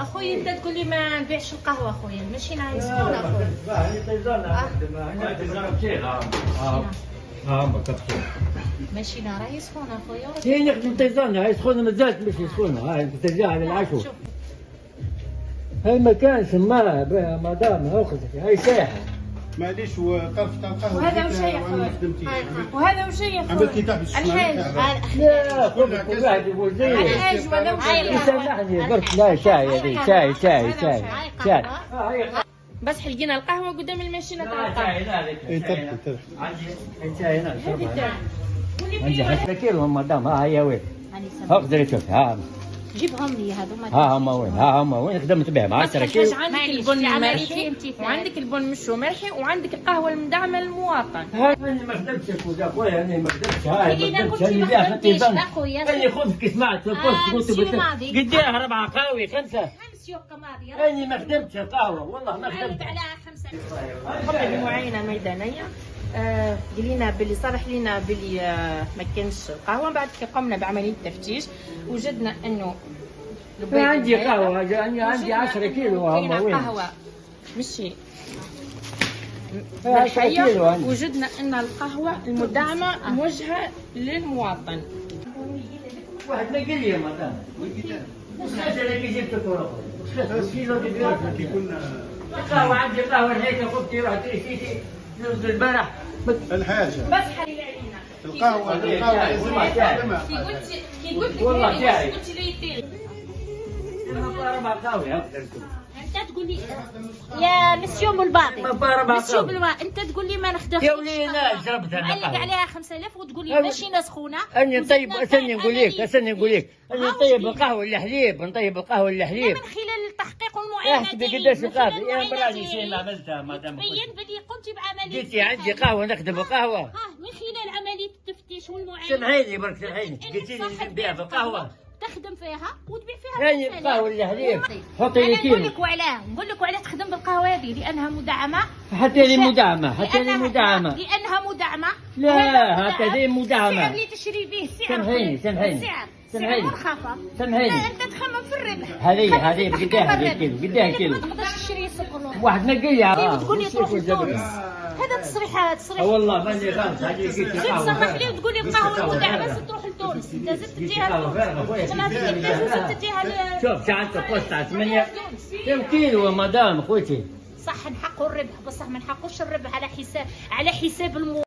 اخويا انت تقول لي ما نبيعش القهوه اخويا، ماشي نهار سخونه اخويا. ماشي راهي سخونه اخويا. هي نخدم طيزانة، هاي سخونه مازالت ماشي سخونه، هاي ترجعها للعشو. هاي مكان سماها مدام اخذتي، هاي ساحه. معليش وطرف تاع القهوه وهذا وش هي وهذا وش هي عملتي تحت الحاج. لا كل واحد يقول زي الحاج وهذا وش هي. يسامحني برك. لا شاي هذه شاي شاي شاي شاي. بس حلقينا القهوه قدام الماشينه تاع القهوه. اي ترفي عندي شاي هنا شربها. عندي حتى كيلو مدام. ها هي وين؟ اقدر اشوف. ها جيبهم لي هذوما. ها هما وين؟ ها هما وين خدمت بهم 10 كيلو. عندك البن المرحي وعندك البن مشو مرحي وعندك القهوه المدعمه للمواطن. انا ما خدمتش اخويا، انا ما خدمتش. هاي اذا كنت ما خدمتيش اخويا انا خذك سمعت في البوست قلت قديها 4 قهوي 5 يوم ماضي. انا ما خدمتش القهوه والله ما خدمت. على 5 قبل المعاينه الميدانيه قلنا باللي صرح لنا باللي ما كانش القهوه. بعد كي قمنا بعمليه تفتيش وجدنا انه عندي قهوه، عندي 10 كيلو. هما وين؟ قهوه مشي بالحية. وجدنا ان القهوه المدعمه موجهه للمواطن. واحد ما قال لي مدام واش اللي جبت ورقه كيلو قهوه. عندي قهوه هيك اختي رحت تشتري البارح الحاجه بس حليل علينا القهوه كي قلت والله شاي. قلت لي تيري 4 قهوي. انت تقول لي يا مسيو بالباطي مسيو بالباطي انت تقول لي ما نخدمش يا ولي لا جربتها معلق عليها 5000 وتقول لي ماشي سخونه. اني طيب استني نقول لك اني نطيب القهوه الحليب، نطيب القهوه الحليب من خلال التحقيق والمعاينه. احسبي قداش القهوه. يا براني شيء ما عملتها مدام. بين بلي قمت بعمليه. قلتي عندي قهوه نخدم القهوه. من خلال عمليه التفتيش والمعاينه. سمعيني برك سمعيني. قلتي لي نبيع بالقهوه تخدم فيها وتبيع فيها. يعني القهوه الحليب حطي لي كيلو. نقول لك وعلاه تخدم بالقهوه هذه لانها مدعمه. حتى لي مدعمه. حتى لي مدعمه. لانها مدعمه. لا حتى لي مدعمه. السعر اللي تشري به السعر. سامحيني سعر منخفض. سامحيني. انت تخمم في الربح. هذه قداها كيلو. قداها كيلو. ما تقدرش تشري سكر. واحد ما قال لي تقول لي تروح لتونس. هذا تصريح والله ماني غلط. هذه قلت زيد سمح لي وتقول لي القهوه المدعمه بس تروح لتونس. انت زدت تديها شوف ساعات قصت على 8 كم كيلو مدام اخوتي. صح نحقوا الربح بصح ما نحقوش الربح على حساب المواطن.